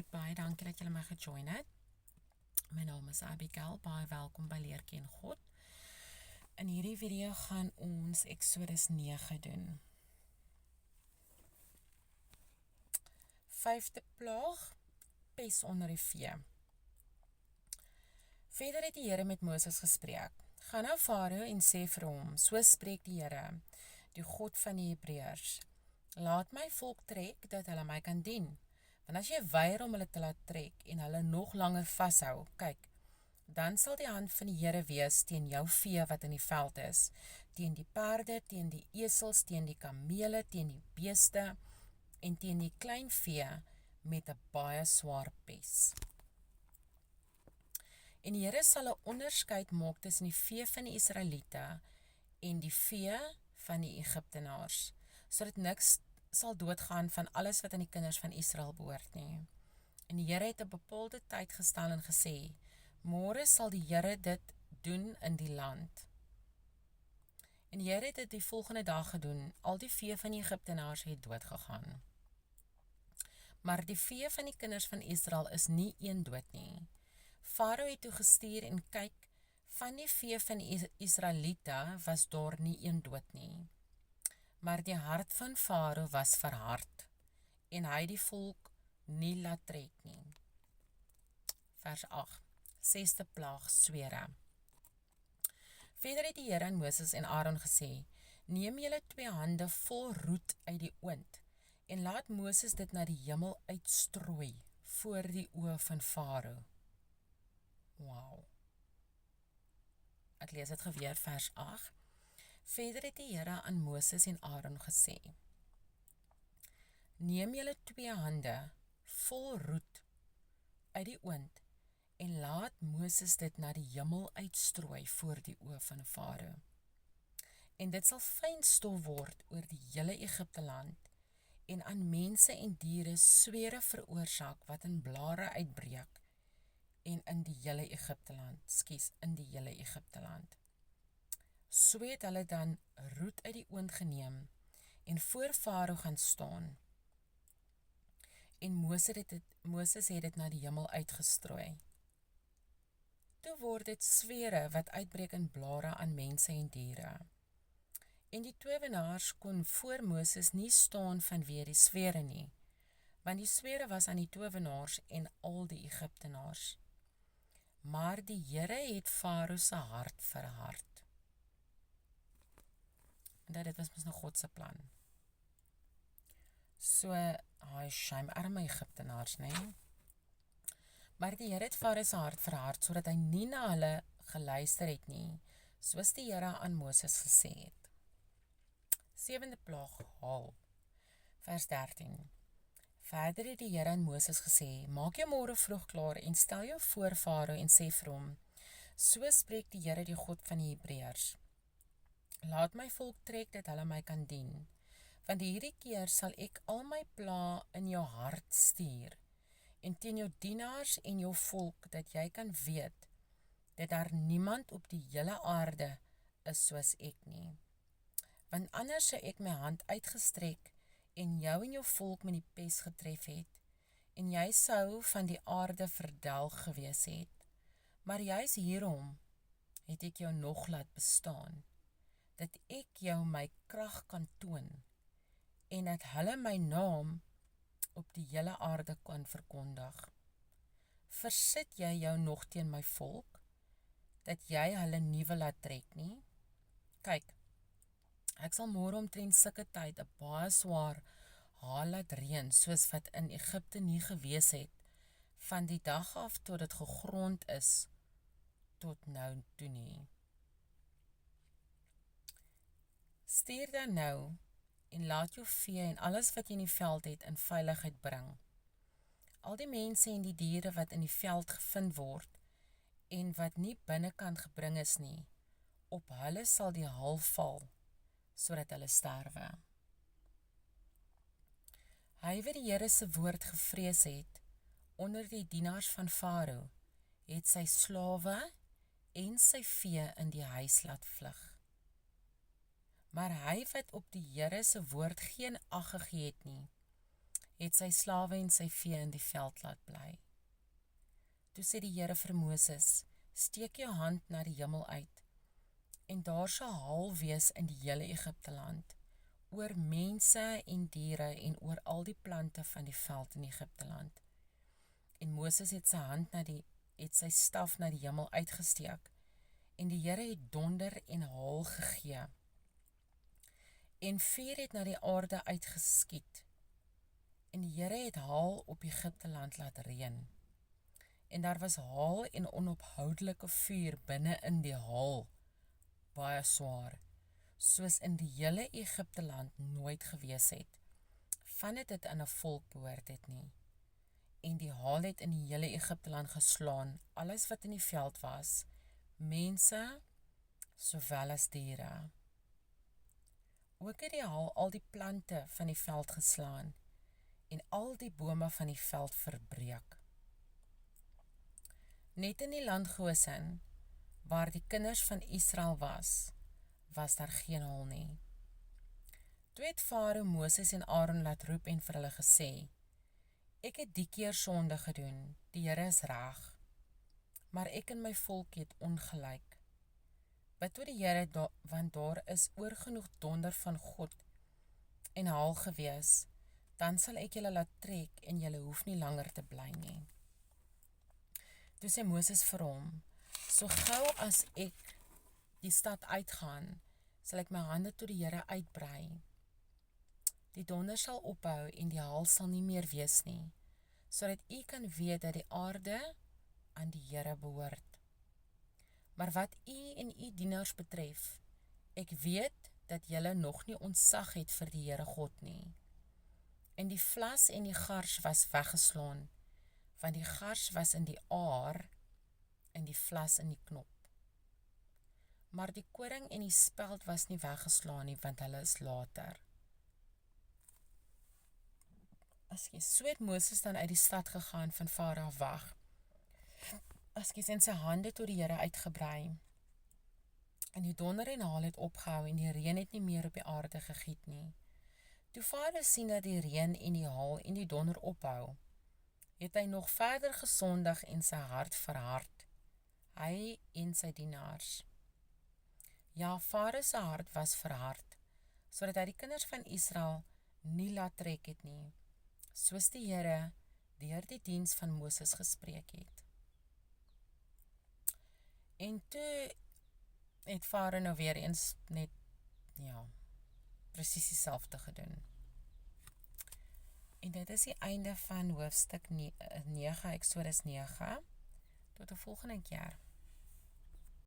baie dankie dat julle my gejoin het. My naam is Abigail, baie welkom by Leer Ken God. In hierdie video gaan ons Exodus 9 doen. 5de plaag, pes onder die vee. Verder het die Here met Moses gespreek. Gaan na Farao en sê vir hom, so spreek die Here, die God van die Hebreërs. Laat my volk trek, dat hulle my kan dien. Want as jy weier om hulle te laat trek, en hulle nog langer vashou, kyk, dan sal die hand van die Here wees teen jou vee wat in die veld is, teen die perde, teen die esels, teen die kamele, teen die beeste, en teen die klein vee met 'n baie swaar pes. En die Here sal 'n onderskeid maak tussen die vee van die Israeliete en die vee van die Egiptenaars, sodat niks sal doodgaan van alles wat aan die kinders van Israel behoort nie. En die Here het 'n bepaalde tyd gestel en gesê, môre sal die Here dit doen in die land. En die Here het dit die volgende dag gedoen, al die vee van die Egiptenaars het doodgegaan. Maar die vee van die kinders van Israel is nie een dood nie. Farao het toe gestuur en kyk, van die vee van die Israeliete was daar nie een dood nie. Maar die hart van Farao was verhard, en hy die volk nie laat trek nie. Vers 8, 6de plaag, swere. Verder het die Here aan Moses en Aaron gesê, neem julle 2 hande vol roet uit die oond, en laat Moses dit na die hemel uitstrooi, voor die oë van Farao. Wow. Ek lees dit geweer, vers 8. Verder het die Here aan Moses en Aaron gesê, neem julle 2 hande vol roet uit die oond en laat Moses dit na die hemel uitstrooi voor die oë van Farao. En dit sal fyn stof word oor die hele Egipte land en aan mense en diere swere veroorsaak wat in blare uitbreek en in die hele Egipte land. So het hulle dan roet uit die oond geneem en voor Farao gaan staan. En Moses het dit na die hemel uitgestrooi. Toe word dit swere wat uitbreek in blare aan mense en diere. En die towenaars kon voor Moses nie staan vanweë die swere nie, want die swere was aan die towenaars en al die Egiptenaars. Maar die Here het Farao se hart verhard. En dit was mos nou God se plan. So, shame, arme Egiptenaars, nee. Maar die Here het Farao se hart verhard, sodat hy nie na hulle geluister het nie, soos die Here aan Moses gesê het. 7de plaag, haal. Vers 13. Verder het die Here aan Moses gesê, maak jou môre vroeg klaar en stel jou voor Farao en sê vir hom, so spreek die Here die God van die Hebreërs. Laat my volk trek dat hulle my kan dien, want hierdie keer sal ek al my pla in jou hart stuur, en teen jou dienaars en jou volk, dat jy kan weet, dat daar niemand op die hele aarde is soos ek nie. Want anders sou ek my hand uitgestrek, en jou volk met die pes getref het, en jy sou van die aarde verdelg gewees het. Maar juis hierom het ek jou nog laat bestaan, dat ek jou my krag kan toon, en dat hulle my naam op die hele aarde kan verkondig. Versit jy jou nog teen my volk, dat jy hulle nie wil laat trek nie? Kyk, ek sal môre omtrent sulke tyd 'n baie swaar haal laat reën, soos wat in Egipte nie gewees het, van die dag af tot dit gegrond is, tot nou toe nie. Stuur dan nou, en laat jou vee en alles wat jy in die veld het in veiligheid bring. Al die mense en die diere wat in die veld gevind word, en wat nie binnekant gebring is nie, op hulle sal die haal val, sodat hulle sterwe. Hy wat die Here se woord gevrees het, onder die dienaars van Farao, het sy slawe en sy vee in die huis laat vlug. Maar hy wat op die Here se woord geen ag gegee het nie, het sy slawe en sy vee in die veld laat bly. Toe sê die Here vir Moses, steek jou hand na die hemel uit, en daar sal haal wees in die hele Egipte land, oor mense en diere en oor al die plante van die veld in Egipte land. En Moses het sy staf na die hemel uitgesteek, en die Here het donder en haal gegee, en vuur het na die aarde uitgeskiet, en die Here het haal op Egipte land laat reën, en daar was haal en onophoudelike vuur binne in die haal, baie swaar, soos in die hele Egipte land nooit gewees het, vandat dit aan 'n volk behoort het nie. En die haal het in die hele Egipte land geslaan, alles wat in die veld was, mense, sowel as diere. Ook het die haal al die plante van die veld geslaan, en al die bome van die veld verbreek. Net in die land Gosen, waar die kinders van Israel was daar geen haal nie. Toe het Farao Moses en Aaron laat roep en vir hulle gesê, ek het die keer sonde gedoen, die Here is reg, maar ek en my volk het ongelyk. Bid tot die Here, want daar is oorgenoeg donder van God en haal gewees, dan sal ek julle laat trek en julle hoef nie langer te bly nie. Toe sê Moses vir hom, so gou as ek die stad uitgaan, sal ek my hande tot die Here uitbrei. Die donder sal ophou en die haal sal nie meer wees nie, sodat u kan weet dat die aarde aan die Here behoort. Maar wat u en u dienaars betref, ek weet dat julle nog nie ontzag het vir die Here God nie. En die vlas en die gars was weggeslaan, want die gars was in die aar en die vlas in die knop. Maar die koring en die speld was nie weggeslaan nie, want hulle is later. So het Moses dan uit die stad gegaan van Farao af weg. En sy hande tot die Here uitgebrei. En die donder en haal het opgehou en die reën het nie meer op die aarde gegiet nie. Toe Farao sien dat die reën en die haal en die donder ophou, het hy nog verder gesondig en sy hart verhard, hy en sy dienaars. Ja, Farao se hart was verhard, sodat hy die kinders van Israel nie laat trek het nie, soos die Here deur die diens van Moses gespreek het. En toe het Farao nou weer eens net, presies dieselfde gedoen. En dit is die einde van hoofstuk 9, Exodus 9, tot die volgende keer.